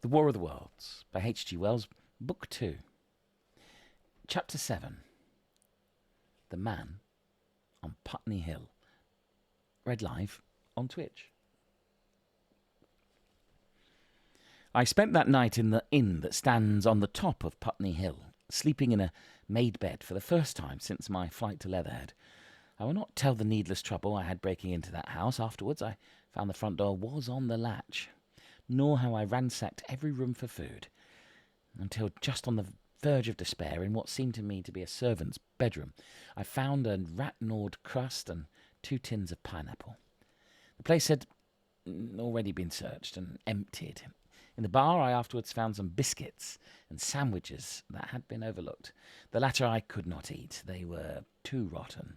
The War of the Worlds by H.G. Wells, Book 2. Chapter 7. The Man on Putney Hill. Read live on Twitch. I spent that night in the inn that stands on the top of Putney Hill, sleeping in a made bed for the first time since my flight to Leatherhead. I will not tell the needless trouble I had breaking into that house. Afterwards I found the front door was on the latch, nor how I ransacked every room for food, until just on the verge of despair, in what seemed to me to be a servant's bedroom, I found a rat-gnawed crust and 2 tins of pineapple. The place had already been searched and emptied. In the bar I afterwards found some biscuits and sandwiches that had been overlooked. The latter I could not eat. They were too rotten.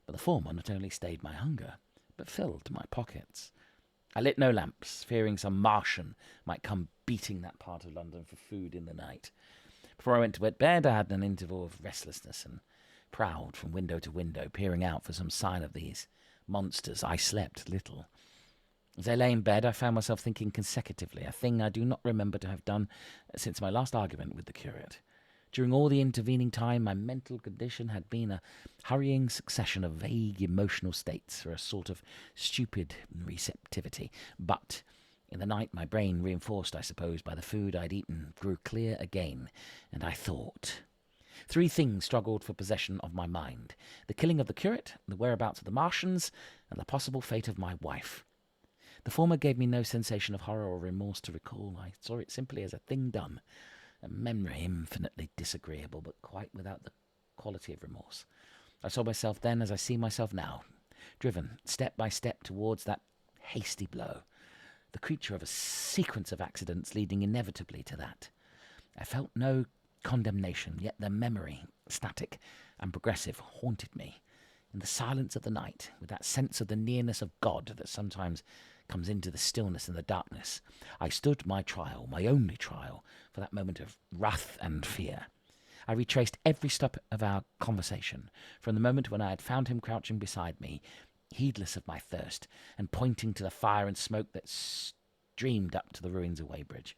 But the former not only stayed my hunger, but filled my pockets. I lit no lamps, fearing some Martian might come beating that part of London for food in the night. Before I went to bed, I had an interval of restlessness and prowled from window to window, peering out for some sign of these monsters. I slept little. As I lay in bed, I found myself thinking consecutively, a thing I do not remember to have done since my last argument with the curate. During all the intervening time, my mental condition had been a hurrying succession of vague emotional states for a sort of stupid receptivity. But in the night, my brain, reinforced, I suppose, by the food I'd eaten, grew clear again, and I thought. 3 things struggled for possession of my mind: the killing of the curate, the whereabouts of the Martians, and the possible fate of my wife. The former gave me no sensation of horror or remorse to recall. I saw it simply as a thing done, a memory infinitely disagreeable, but quite without the quality of remorse. I saw myself then as I see myself now, driven step by step towards that hasty blow, the creature of a sequence of accidents leading inevitably to that. I felt no condemnation, yet the memory, static and progressive, haunted me. In the silence of the night, with that sense of the nearness of God that sometimes comes into the stillness and the darkness, I stood my trial, my only trial, for that moment of wrath and fear. I retraced every step of our conversation, from the moment when I had found him crouching beside me, heedless of my thirst, and pointing to the fire and smoke that streamed up to the ruins of Weybridge.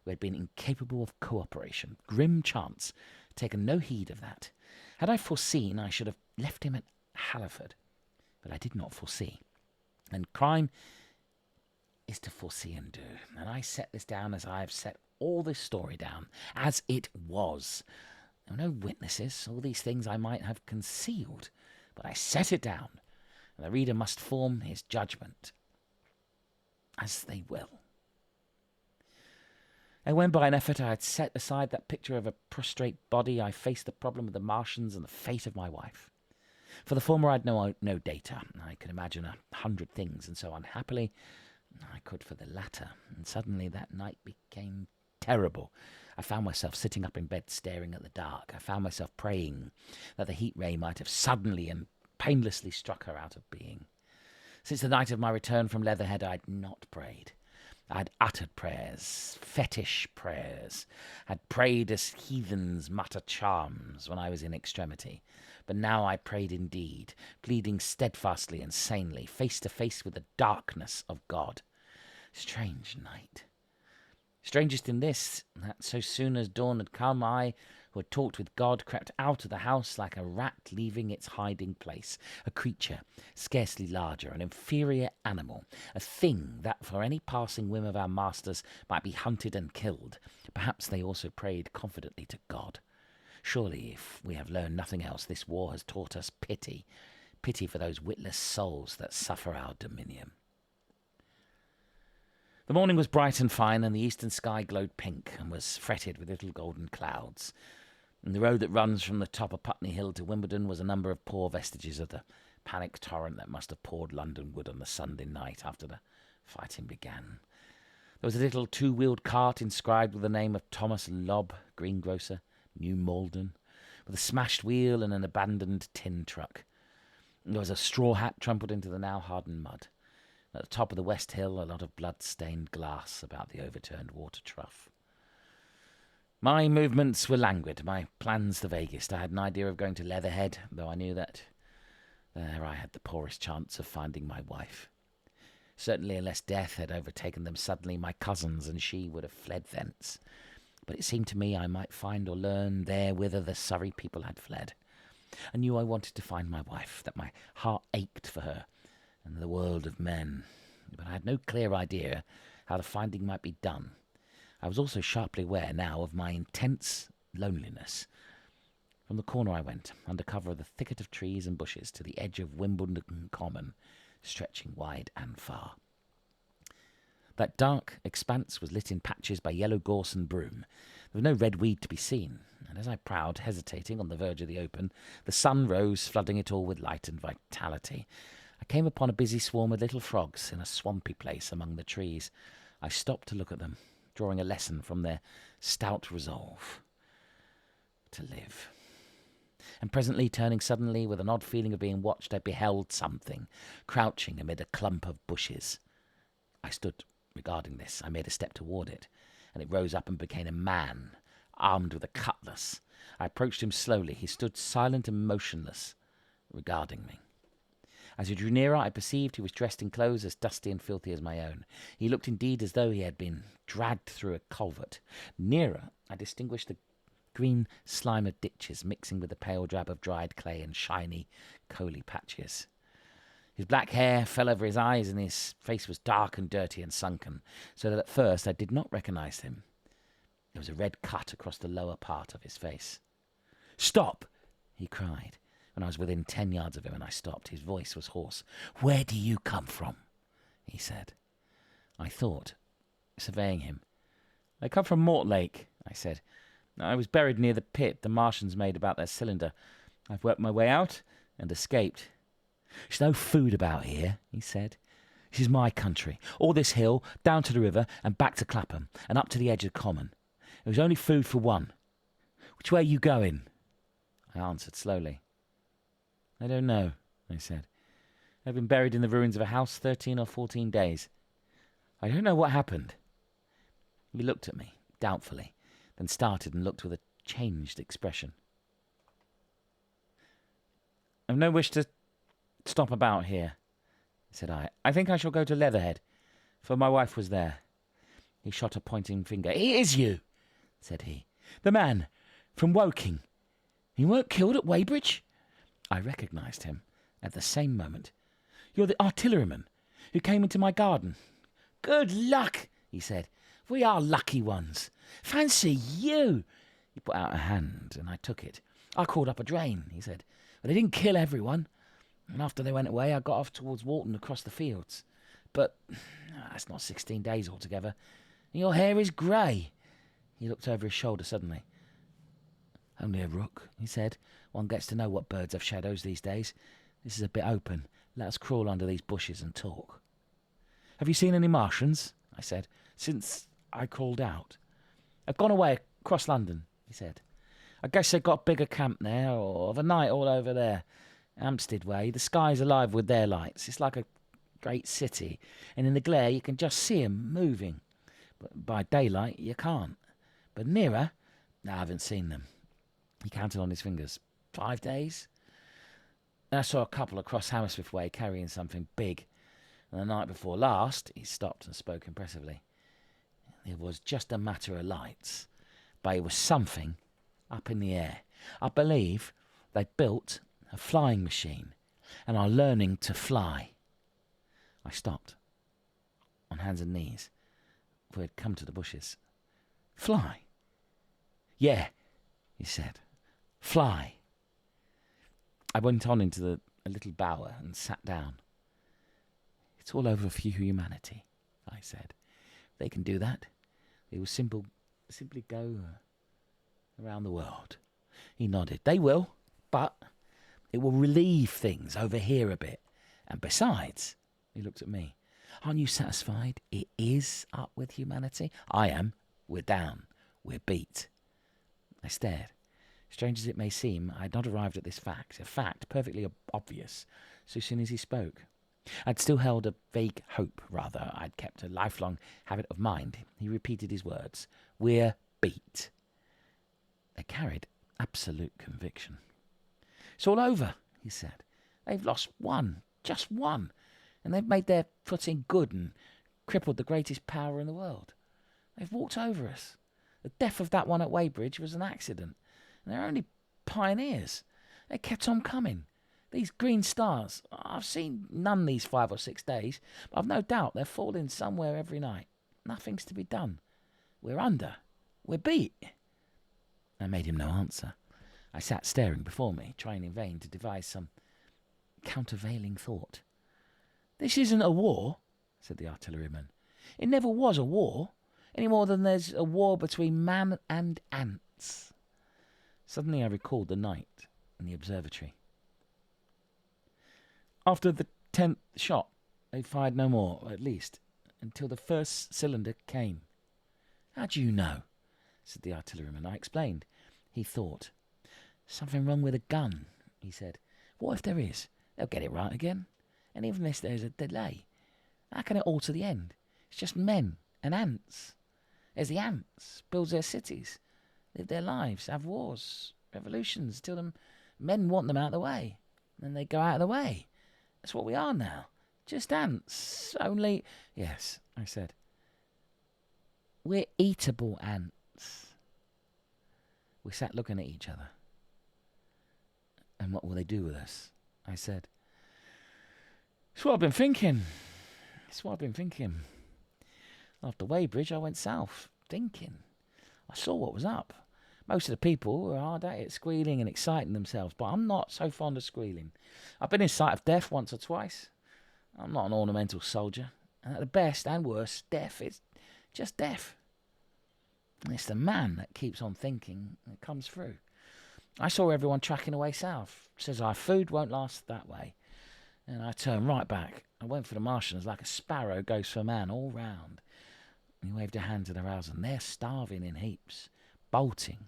We had been incapable of cooperation. Grim chance, taken no heed of that. Had I foreseen, I should have left him at Halliford. But I did not foresee. And crime is to foresee and do. And I set this down as I have set all this story down, as it was. There were no witnesses. All these things I might have concealed, but I set it down, and the reader must form his judgment as they will. And when by an effort I had set aside that picture of a prostrate body, I faced the problem of the Martians and the fate of my wife. For the former I had no data. I could imagine 100 things, and so unhappily I could for the latter. And suddenly that night became terrible. I found myself sitting up in bed staring at the dark. I found myself praying that the heat ray might have suddenly and painlessly struck her out of being. Since the night of my return from Leatherhead I had not prayed. I had uttered prayers, fetish prayers, had prayed as heathens mutter charms when I was in extremity. But now I prayed indeed, pleading steadfastly and sanely, face to face with the darkness of God. Strange night. Strangest in this, that so soon as dawn had come, I, who had talked with God, crept out of the house like a rat leaving its hiding place, a creature scarcely larger, an inferior animal, a thing that for any passing whim of our masters might be hunted and killed. Perhaps they also prayed confidently to God. Surely, if we have learned nothing else, this war has taught us pity, pity for those witless souls that suffer our dominion. The morning was bright and fine, and the eastern sky glowed pink and was fretted with little golden clouds. And the road that runs from the top of Putney Hill to Wimbledon was a number of poor vestiges of the panic torrent that must have poured Londonward on the Sunday night after the fighting began. There was a little 2-wheeled cart inscribed with the name of Thomas Lobb, greengrocer, New Malden, with a smashed wheel and an abandoned tin truck. There was a straw hat trampled into the now hardened mud. At the top of the West Hill, a lot of blood-stained glass about the overturned water trough. My movements were languid, my plans the vaguest. I had an idea of going to Leatherhead, though I knew that there I had the poorest chance of finding my wife. Certainly, unless death had overtaken them suddenly, my cousins and she would have fled thence. But it seemed to me I might find or learn there whither the Surrey people had fled. I knew I wanted to find my wife, that my heart ached for her and the world of men. But I had no clear idea how the finding might be done. I was also sharply aware now of my intense loneliness. From the corner I went, under cover of the thicket of trees and bushes, to the edge of Wimbledon Common, stretching wide and far. That dark expanse was lit in patches by yellow gorse and broom. There was no red weed to be seen, and as I prowled, hesitating on the verge of the open, the sun rose, flooding it all with light and vitality. I came upon a busy swarm of little frogs in a swampy place among the trees. I stopped to look at them, drawing a lesson from their stout resolve to live. And presently, turning suddenly with an odd feeling of being watched, I beheld something crouching amid a clump of bushes. I stood regarding this. I made a step toward it, and it rose up and became a man, armed with a cutlass. I approached him slowly. He stood silent and motionless, regarding me. As he drew nearer, I perceived he was dressed in clothes as dusty and filthy as my own. He looked indeed as though he had been dragged through a culvert. Nearer, I distinguished the green slime of ditches mixing with the pale drab of dried clay and shiny, coaly patches. His black hair fell over his eyes, and his face was dark and dirty and sunken, so that at first I did not recognize him. There was a red cut across the lower part of his face. "Stop!" he cried, when I was within 10 yards of him, and I stopped. His voice was hoarse. "Where do you come from?" he said. I thought, surveying him. "I come from Mortlake," I said. "I was buried near the pit the Martians made about their cylinder. I've worked my way out and escaped." "There's no food about here," he said. "This is my country. All this hill, down to the river, and back to Clapham, and up to the edge of the common. There was only food for one. Which way are you going?" I answered slowly. "I don't know," I said. "I've been buried in the ruins of a house 13 or 14 days. I don't know what happened." He looked at me, doubtfully, then started and looked with a changed expression. "I've no wish to stop about here," said I. "I think I shall go to Leatherhead, for my wife was there." He shot a pointing finger. "It is you," said he. "The man from Woking. You weren't killed at Weybridge?" I recognised him at the same moment. "You're the artilleryman who came into my garden." "Good luck," he said. "We are lucky ones. Fancy you!" He put out a hand, and I took it. "I called up a drain," he said. "But they didn't kill everyone. And after they went away, I got off towards Walton across the fields. But that's not 16 days altogether. And your hair is grey." He looked over his shoulder suddenly. "Only a rook," he said. "One gets to know what birds have shadows these days. This is a bit open. Let us crawl under these bushes and talk." "Have you seen any Martians?" I said, "since I called out?" "I've gone away across London," he said. "I guess they've got a bigger camp there, or of a night all over there. Hampstead way, the sky's alive with their lights. It's like a great city, and in the glare you can just see 'em moving. But by daylight you can't. But nearer, I haven't seen them." He counted on his fingers. 5 days? And I saw a couple across Hammersmith way carrying something big. And the night before last, he stopped and spoke impressively. It was just a matter of lights, but it was something up in the air. I believe they built a flying machine and are learning to fly. I stopped, on hands and knees, for we had come to the bushes. "Fly?" "Yeah," he said. "Fly." I went on into a little bower and sat down. "It's all over for humanity," I said. "If they can do that, they will simply go around the world." He nodded. "They will, but it will relieve things over here a bit. And besides," he looked at me, "aren't you satisfied it is up with humanity?" "I am. We're down. We're beat." I stared. Strange as it may seem, I had not arrived at this fact, a fact perfectly obvious, so soon as he spoke. I'd still held a vague hope, rather. I'd kept a lifelong habit of mind. He repeated his words. "We're beat." They carried absolute conviction. "It's all over," he said. "They've lost one, just one. And they've made their footing good and crippled the greatest power in the world. They've walked over us. The death of that one at Weybridge was an accident. And they're only pioneers. They kept on coming. These green stars, I've seen none these 5 or 6 days, but I've no doubt they're falling somewhere every night. Nothing's to be done. We're under. We're beat. I made him no answer. I sat staring before me, trying in vain to devise some countervailing thought. This isn't a war, said the artilleryman. It never was a war, any more than there's a war between man and ants. Suddenly I recalled the night in the observatory. After the 10th shot, they fired no more, at least, until the first cylinder came. How do you know? Said the artilleryman. I explained. He thought. Something wrong with the gun, he said. What if there is? They'll get it right again. And even if there's a delay, how can it alter the end? It's just men and ants. There's the ants, build their cities, live their lives, have wars, revolutions, till the men want them out of the way. And they go out of the way. That's what we are now. Just ants. Only... Yes, I said. We're eatable ants. We sat looking at each other. And what will they do with us? I said. It's what I've been thinking. After Weybridge, I went south, thinking. I saw what was up. Most of the people were hard at it, squealing and exciting themselves, but I'm not so fond of squealing. I've been in sight of death once or twice. I'm not an ornamental soldier. And at the best and worst, death is just death. And it's the man that keeps on thinking and comes through. I saw everyone tracking away south. Says our food won't last that way. And I turned right back. I went for the Martians like a sparrow goes for a man all round. And he waved a hand to the house, and they're starving in heaps, bolting,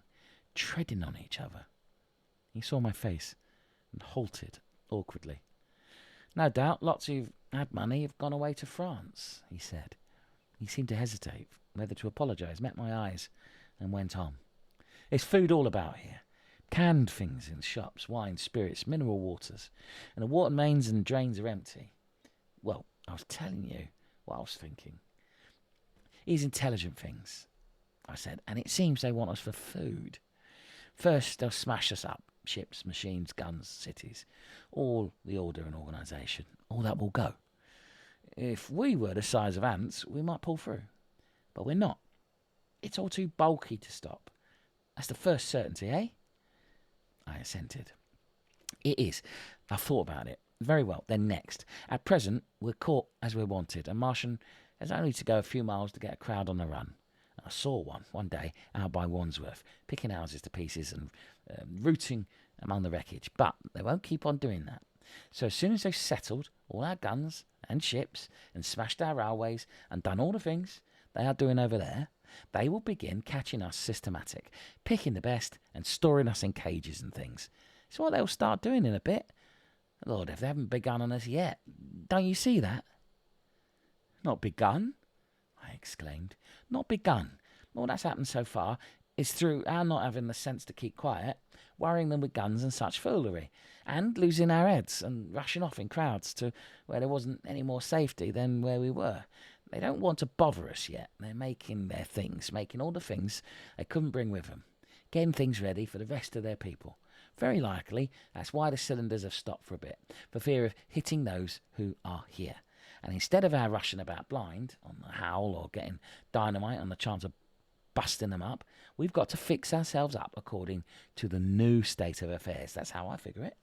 treading on each other. He saw my face and halted awkwardly. No doubt lots who've had money have gone away to France, he said. He seemed to hesitate, whether to apologise, met my eyes, and went on. There's food all about here. Canned things in shops, wine, spirits, mineral waters, and the water mains and drains are empty. Well, I was telling you what I was thinking. These intelligent things, I said, and it seems they want us for food. First, they'll smash us up. Ships, machines, guns, cities. All the order and organisation. All that will go. If we were the size of ants, we might pull through. But we're not. It's all too bulky to stop. That's the first certainty, eh? I assented. It is. I've thought about it. Very well. Then next. At present, we're caught as we're wanted. A Martian has only to go a few miles to get a crowd on the run. I saw one day out by Wandsworth, picking houses to pieces and rooting among the wreckage. But they won't keep on doing that. So as soon as they've settled all our guns and ships and smashed our railways and done all the things they are doing over there, they will begin catching us systematic, picking the best and storing us in cages and things. It's what they'll start doing in a bit. Lord, if they haven't begun on us yet. Don't you see that? Not begun? I exclaimed. Not begun. All that's happened so far is through our not having the sense to keep quiet, worrying them with guns and such foolery, and losing our heads and rushing off in crowds to where there wasn't any more safety than where we were. They don't want to bother us yet. They're making their things, making all the things they couldn't bring with them, getting things ready for the rest of their people. Very likely, that's why the cylinders have stopped for a bit, for fear of hitting those who are here. And instead of our rushing about blind on the howl or getting dynamite on the chance of busting them up, we've got to fix ourselves up according to the new state of affairs. That's how I figure it.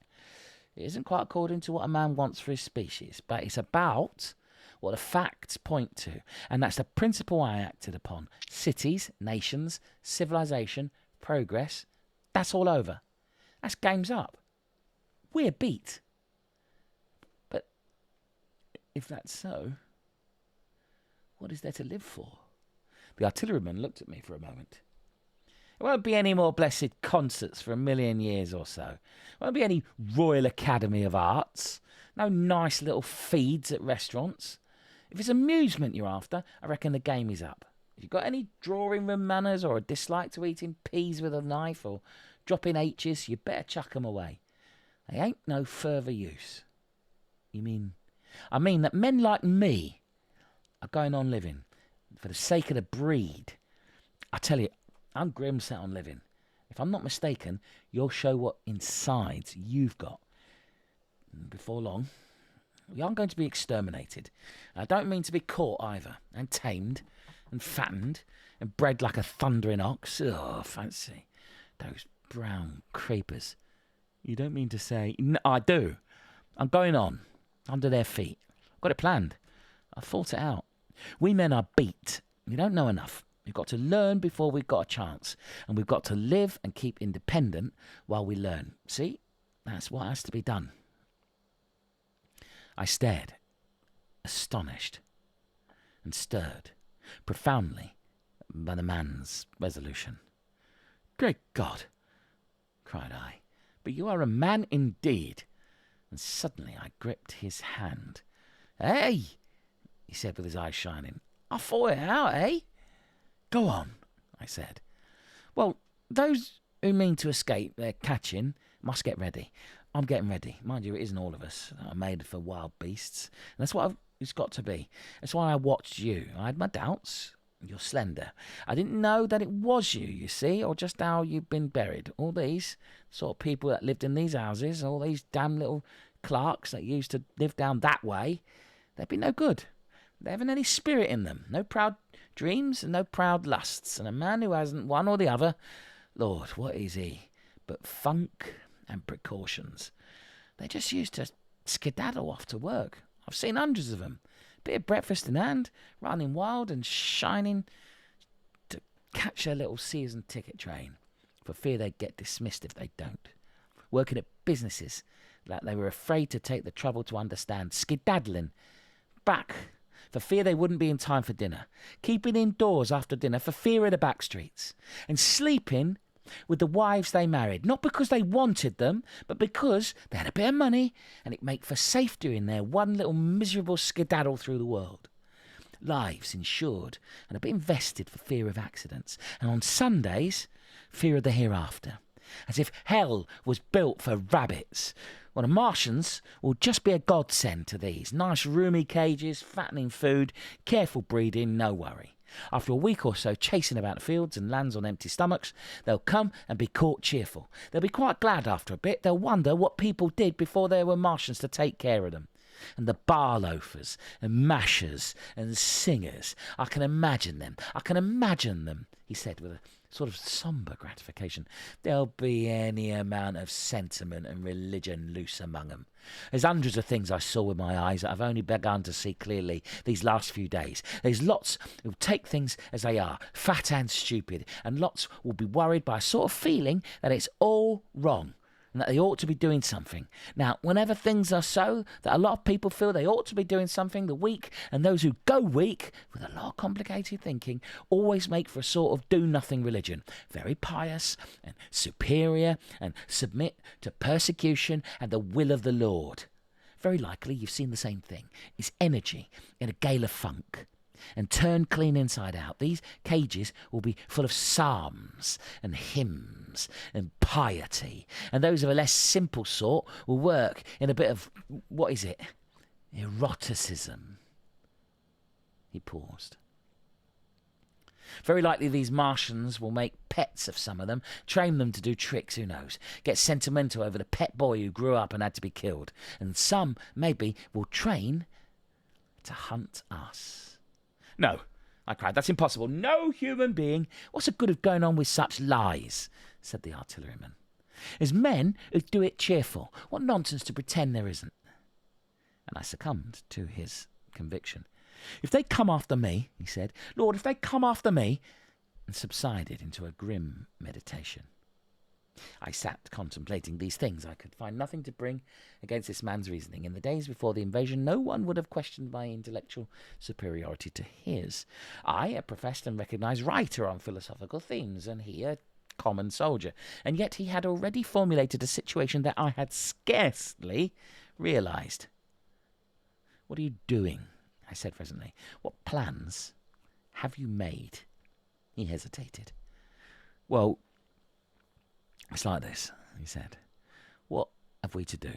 It isn't quite according to what a man wants for his species, but it's about what the facts point to. And that's the principle I acted upon. Cities, nations, civilization, progress. That's all over. That's game's up. We're beat. But if that's so, what is there to live for? The artilleryman looked at me for a moment. There won't be any more blessed concerts for 1,000,000 years or so. There won't be any Royal Academy of Arts. No nice little feeds at restaurants. If it's amusement you're after, I reckon the game is up. If you've got any drawing room manners or a dislike to eating peas with a knife or dropping H's, you better chuck 'em away. They ain't no further use. You mean I mean that men like me are going on living for the sake of the breed. I tell you, I'm grim set on living. If I'm not mistaken, you'll show what insides you've got. Before long, we aren't going to be exterminated. I don't mean to be caught either, and tamed, and fattened, and bred like a thundering ox. Oh, fancy those brown creepers. You don't mean to say... No, I do. I'm going on, under their feet. I've got it planned. I've thought it out. We men are beat. We don't know enough. We've got to learn before we've got a chance. And we've got to live and keep independent while we learn. See? That's what has to be done. I stared, astonished, and stirred profoundly by the man's resolution. Great God, cried I, but you are a man indeed. And suddenly I gripped his hand. Hey, he said with his eyes shining. I thought it out, eh? Go on, I said. Well, those who mean to escape their catching must get ready. I'm getting ready. Mind you, it isn't all of us that are made for wild beasts. And that's what it's got to be. That's why I watched you. I had my doubts. You're slender. I didn't know that it was you, you see, or just how you've been buried. All these sort of people that lived in these houses, all these damn little clerks that used to live down that way, they'd be no good. They haven't any spirit in them. No proud dreams and no proud lusts. And a man who hasn't one or the other, Lord, what is he? But funk and precautions. They just used to skedaddle off to work. I've seen hundreds of them. Bit of breakfast in hand, running wild and shining to catch their little season ticket train, for fear they'd get dismissed if they don't. Working at businesses that they were afraid to take the trouble to understand. Skedaddling back for fear they wouldn't be in time for dinner. Keeping indoors after dinner for fear of the back streets. And sleeping with the wives they married, not because they wanted them, but because they had a bit of money and it made for safety in their one little miserable skedaddle through the world. Lives insured and a bit invested for fear of accidents, and on Sundays, fear of the hereafter. As if hell was built for rabbits. Well, the Martians will just be a godsend to these. Nice roomy cages, fattening food, careful breeding, no worry. After a week or so chasing about the fields and lands on empty stomachs, they'll come and be caught cheerful. They'll be quite glad after a bit. They'll wonder what people did before there were Martians to take care of them. And the bar loafers and mashers and singers, I can imagine them, he said with a sort of sombre gratification. There'll be any amount of sentiment and religion loose among them. There's hundreds of things I saw with my eyes that I've only begun to see clearly these last few days. There's lots who'll take things as they are, fat and stupid, and lots will be worried by a sort of feeling that it's all wrong and that they ought to be doing something. Now, whenever things are so that a lot of people feel they ought to be doing something, the weak and those who go weak with a lot of complicated thinking always make for a sort of do-nothing religion, very pious and superior and submit to persecution and the will of the Lord. Very likely you've seen the same thing. It's energy in a gale of funk. And turned clean inside out, these cages will be full of psalms and hymns and piety. And those of a less simple sort will work in a bit of, what is it? Eroticism. He paused. Very likely these Martians will make pets of some of them, train them to do tricks, who knows, get sentimental over the pet boy who grew up and had to be killed. And some, maybe, will train to hunt us. No, I cried, that's impossible. No human being. What's the good of going on with such lies? Said the artilleryman. There's men who do it cheerful. What nonsense to pretend there isn't. And I succumbed to his conviction. If they come after me, he said, Lord, if they come after me, and subsided into a grim meditation. I sat contemplating these things. I could find nothing to bring against this man's reasoning. In the days before the invasion, no one would have questioned my intellectual superiority to his. I, a professed and recognised writer on philosophical themes, and he, a common soldier. And yet he had already formulated a situation that I had scarcely realised. What are you doing? I said presently. What plans have you made? He hesitated. Well, it's like this, he said. What have we to do?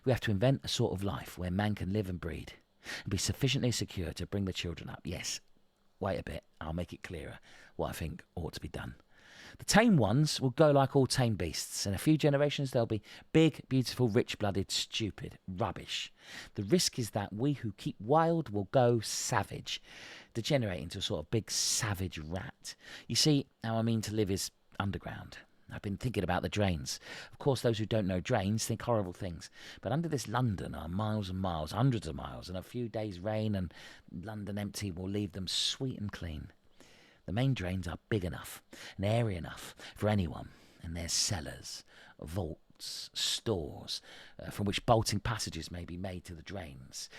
We have to invent a sort of life where man can live and breed and be sufficiently secure to bring the children up. Yes, wait a bit, I'll make it clearer what I think ought to be done. The tame ones will go like all tame beasts. In a few generations, they'll be big, beautiful, rich-blooded, stupid rubbish. The risk is that we who keep wild will go savage, degenerate into a sort of big savage rat. You see, how I mean to live is underground. I've been thinking about the drains. Of course, those who don't know drains think horrible things. But under this London are miles and miles, hundreds of miles, and a few days' rain and London empty will leave them sweet and clean. The main drains are big enough and airy enough for anyone, and there's cellars, vaults, stores, from which bolting passages may be made to the drains.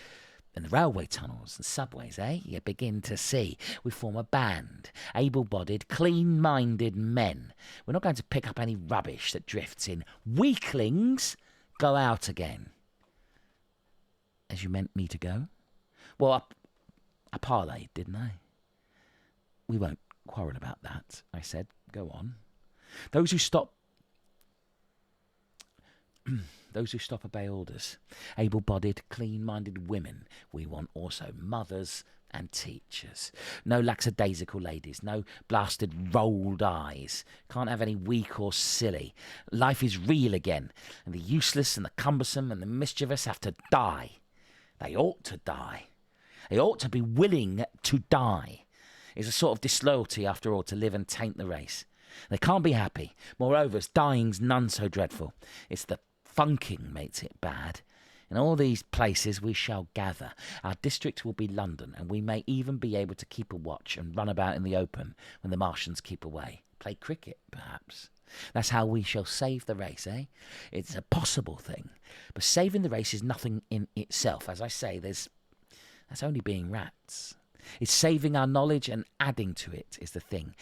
And the railway tunnels and subways, you begin to see. We form a band, able-bodied, clean-minded men. We're not going to pick up any rubbish that drifts in. Weaklings go out again. As you meant me to go? Well, I parleyed, didn't I? We won't quarrel about that, I said. Go on. Those who stop obey orders. Able-bodied, clean-minded women. We want also mothers and teachers. No lackadaisical ladies. No blasted rolled eyes. Can't have any weak or silly. Life is real again. And the useless and the cumbersome and the mischievous have to die. They ought to die. They ought to be willing to die. It's a sort of disloyalty, after all, to live and taint the race. They can't be happy. Moreover, dying's none so dreadful. It's the funking makes it bad. In all these places we shall gather. Our district will be London, and we may even be able to keep a watch and run about in the open when the Martians keep away. Play cricket, perhaps. That's how we shall save the race, It's a possible thing. But saving the race is nothing in itself. As I say, that's only being rats. It's saving our knowledge and adding to it is the thing.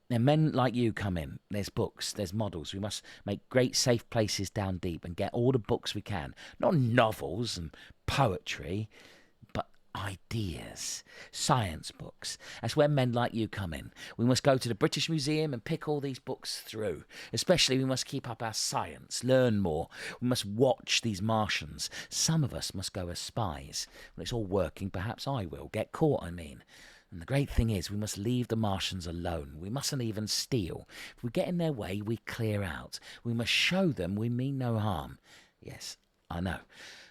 Now, men like you come in. There's books, there's models. We must make great safe places down deep and get all the books we can. Not novels and poetry, but ideas. Science books. That's where men like you come in. We must go to the British Museum and pick all these books through. Especially we must keep up our science, learn more. We must watch these Martians. Some of us must go as spies. When it's all working, perhaps I will. Get caught, I mean. And the great thing is we must leave the Martians alone. We mustn't even steal. If we get in their way, we clear out. We must show them we mean no harm. Yes, I know.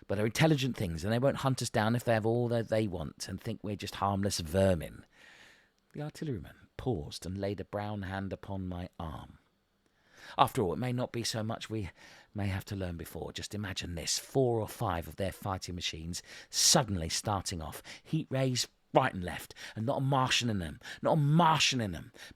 But they're intelligent things, and they won't hunt us down if they have all that they want and think we're just harmless vermin. The artilleryman paused and laid a brown hand upon my arm. After all, it may not be so much we may have to learn before. Just imagine this, 4 or 5 of their fighting machines suddenly starting off. Heat rays right and left, and not a Martian in them,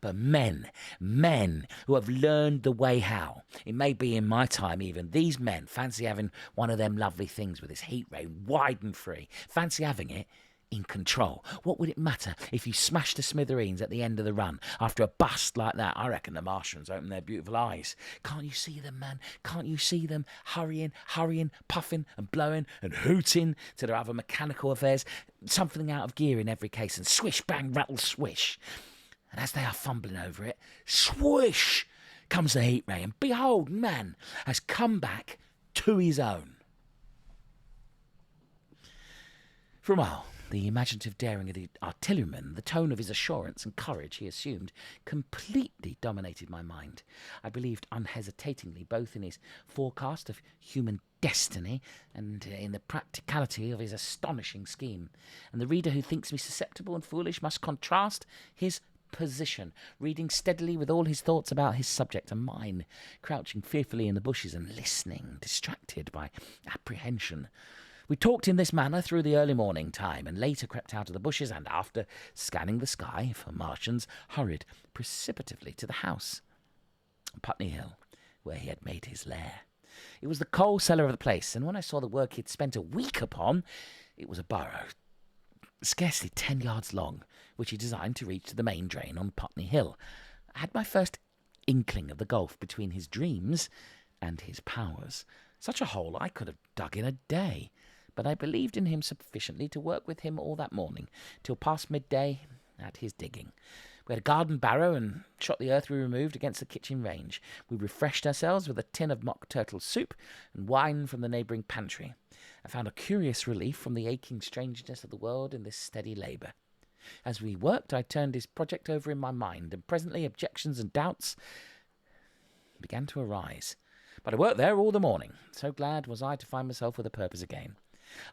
but men who have learned the way how. It may be in my time even. These men fancy having one of them lovely things with its heat ray wide and free. Fancy having it in control. What would it matter if you smashed the smithereens at the end of the run after a bust like that? I reckon the Martians open their beautiful eyes. Can't you see them, man? Can't you see them hurrying, puffing and blowing and hooting to their other mechanical affairs? Something out of gear in every case, and swish, bang, rattle, swish. And as they are fumbling over it, swish comes the heat ray, and behold, man has come back to his own. For a while, the imaginative daring of the artilleryman, the tone of his assurance and courage he assumed, completely dominated my mind. I believed unhesitatingly both in his forecast of human destiny and in the practicality of his astonishing scheme. And the reader who thinks me susceptible and foolish must contrast his position, reading steadily with all his thoughts about his subject and mine, crouching fearfully in the bushes and listening, distracted by apprehension. We talked in this manner through the early morning time, and later crept out of the bushes, and after scanning the sky for Martians, hurried precipitately to the house, Putney Hill, where he had made his lair. It was the coal cellar of the place, and when I saw the work he had spent a week upon, it was a burrow, scarcely 10 yards long, which he designed to reach to the main drain on Putney Hill. I had my first inkling of the gulf between his dreams and his powers. Such a hole I could have dug in a day. But I believed in him sufficiently to work with him all that morning, till past midday at his digging. We had a garden barrow and shot the earth we removed against the kitchen range. We refreshed ourselves with a tin of mock turtle soup and wine from the neighbouring pantry. I found a curious relief from the aching strangeness of the world in this steady labour. As we worked, I turned his project over in my mind, and presently objections and doubts began to arise. But I worked there all the morning. So glad was I to find myself with a purpose again.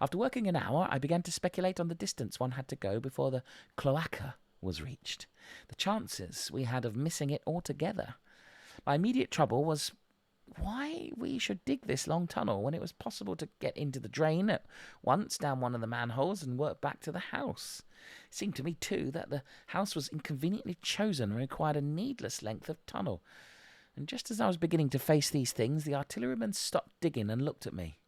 After working an hour, I began to speculate on the distance one had to go before the cloaca was reached. The chances we had of missing it altogether. My immediate trouble was why we should dig this long tunnel when it was possible to get into the drain at once down one of the manholes and work back to the house. It seemed to me, too, that the house was inconveniently chosen and required a needless length of tunnel. And just as I was beginning to face these things, the artilleryman stopped digging and looked at me.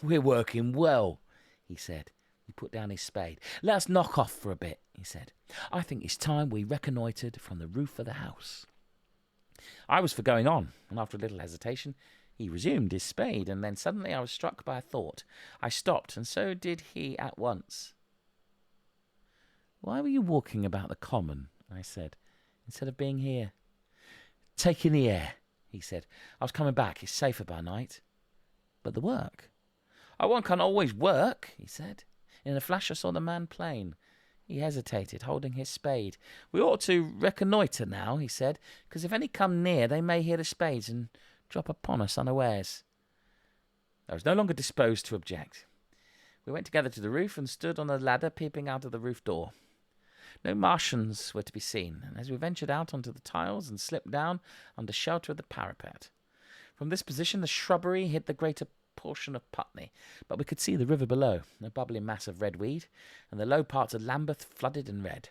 "We're working well," he said. He put down his spade. "Let us knock off for a bit," he said. "I think it's time we reconnoitred from the roof of the house." I was for going on, and after a little hesitation, he resumed his spade, and then suddenly I was struck by a thought. I stopped, and so did he at once. "Why were you walking about the common," I said, "instead of being here?" "Taking the air," he said. "I was coming back. It's safer by night." "But the work?" "Oh, one can't always work," he said. In a flash I saw the man plain. He hesitated, holding his spade. "We ought to reconnoitre now," he said, "because if any come near, they may hear the spades and drop upon us unawares." I was no longer disposed to object. We went together to the roof and stood on a ladder peeping out of the roof door. No Martians were to be seen, and as we ventured out onto the tiles and slipped down under shelter of the parapet. From this position the shrubbery hid the greater portion of Putney, but we could see the river below, a bubbling mass of red weed, and the low parts of Lambeth flooded and red.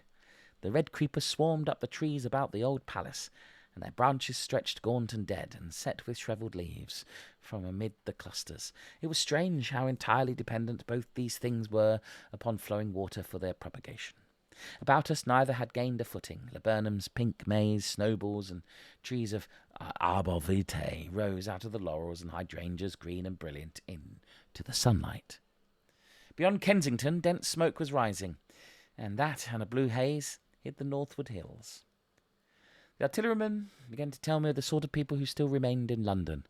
The red creepers swarmed up the trees about the old palace, and their branches stretched gaunt and dead, and set with shrivelled leaves from amid the clusters. It was strange how entirely dependent both these things were upon flowing water for their propagation. About us neither had gained a footing. Laburnums, pink maize, snowballs, and trees of arbor vitae rose out of the laurels, and hydrangeas, green and brilliant, into the sunlight. Beyond Kensington, dense smoke was rising, and that and a blue haze hid the northward hills. The artilleryman began to tell me of the sort of people who still remained in London.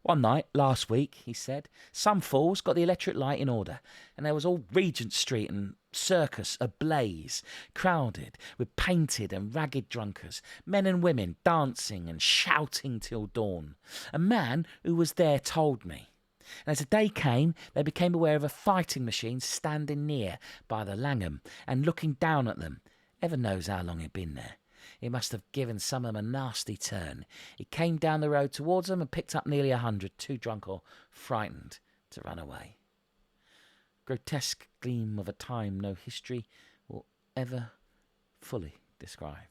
"One night, last week," he said, "some fools got the electric light in order, and there was all Regent Street and Circus ablaze, crowded with painted and ragged drunkards, men and women dancing and shouting till dawn. A man who was there told me. And as the day came, they became aware of a fighting machine standing near by the Langham and looking down at them. Heaven knows how long it'd been there. It must have given some of them a nasty turn. It came down the road towards them and picked up nearly 100, too drunk or frightened to run away. Grotesque gleam of a time no history will ever fully describe."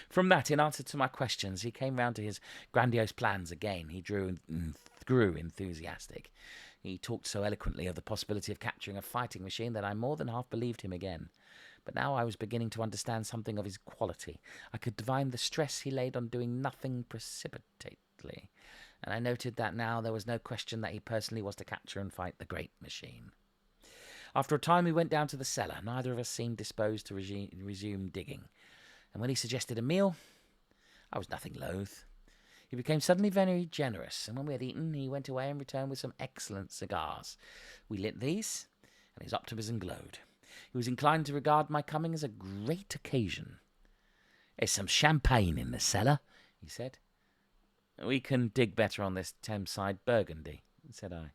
From that, in answer to my questions, he came round to his grandiose plans again. He grew enthusiastic. He talked so eloquently of the possibility of capturing a fighting machine that I more than half believed him again. But now I was beginning to understand something of his quality. I could divine the stress he laid on doing nothing precipitately, and I noted that now there was no question that he personally was to capture and fight the great machine. After a time we went down to the cellar. Neither of us seemed disposed to resume digging, and when he suggested a meal, I was nothing loath. He became suddenly very generous, and when we had eaten, he went away and returned with some excellent cigars. We lit these, and his optimism glowed. He was inclined to regard my coming as a great occasion. "There's some champagne in the cellar," he said. "We can dig better on this Thameside Burgundy," said I.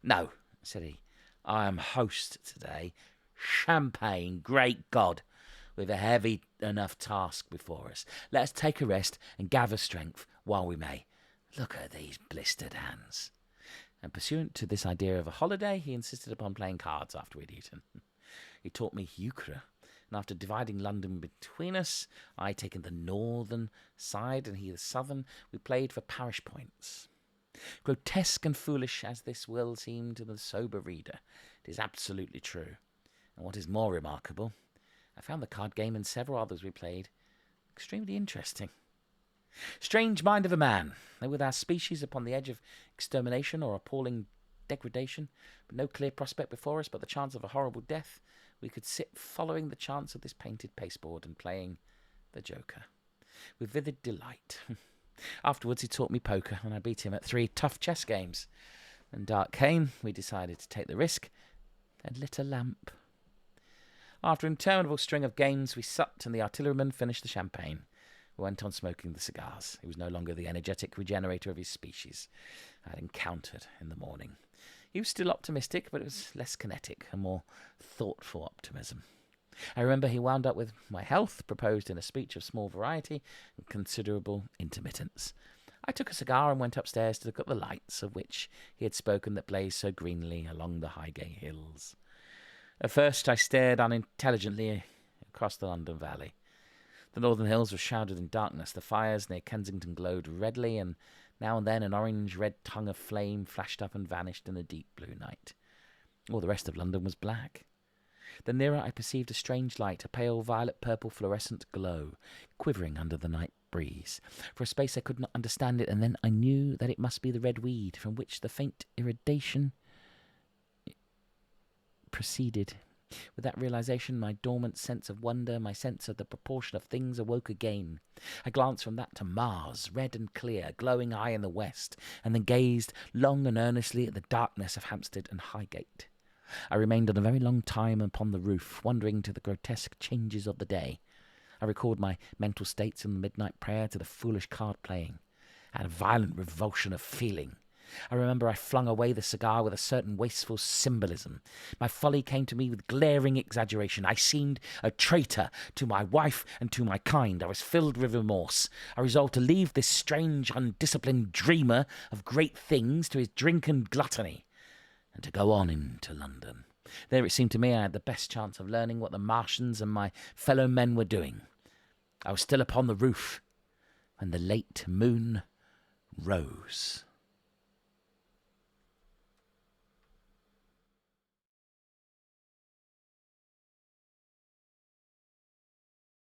"No," said he. "I am host today. Champagne, great God! We've a heavy enough task before us. Let us take a rest and gather strength while we may. Look at these blistered hands." And pursuant to this idea of a holiday, he insisted upon playing cards after we'd eaten. He taught me euchre, and after dividing London between us, I taking the northern side and he the southern, we played for parish points. Grotesque and foolish as this will seem to the sober reader, it is absolutely true. And what is more remarkable, I found the card game and several others we played extremely interesting. Strange mind of a man, though with our species upon the edge of extermination or appalling degradation, but no clear prospect before us but the chance of a horrible death, we could sit following the chance of this painted pasteboard and playing the Joker with vivid delight. Afterwards, he taught me poker, and I beat him at 3 tough chess games. When dark came, we decided to take the risk and lit a lamp. After an interminable string of games, we supped, and the artilleryman finished the champagne. We went on smoking the cigars. He was no longer the energetic regenerator of his species I had encountered in the morning. He was still optimistic, but it was less kinetic, a more thoughtful optimism. I remember he wound up with my health, proposed in a speech of small variety and considerable intermittence. I took a cigar and went upstairs to look at the lights of which he had spoken that blazed so greenly along the Highgate hills. At first I stared unintelligently across the London Valley. The northern hills were shrouded in darkness. The fires near Kensington glowed redly, and now and then an orange-red tongue of flame flashed up and vanished in the deep blue night. All the rest of London was black. Then nearer I perceived a strange light, a pale violet-purple fluorescent glow, quivering under the night breeze. For a space I could not understand it, and then I knew that it must be the red weed from which the faint iridation proceeded. With that realization, my dormant sense of wonder, my sense of the proportion of things, awoke again. I glanced from that to Mars, red and clear, glowing high in the west, and then gazed long and earnestly at the darkness of Hampstead and Highgate. I remained a very long time upon the roof, wondering to the grotesque changes of the day. I recalled my mental states in the midnight prayer to the foolish card-playing. I had a violent revulsion of feeling. I remember I flung away the cigar with a certain wasteful symbolism. My folly came to me with glaring exaggeration. I seemed a traitor to my wife and to my kind. I was filled with remorse. I resolved to leave this strange, undisciplined dreamer of great things to his drink and gluttony, and to go on into London. There it seemed to me I had the best chance of learning what the Martians and my fellow men were doing. I was still upon the roof when the late moon rose.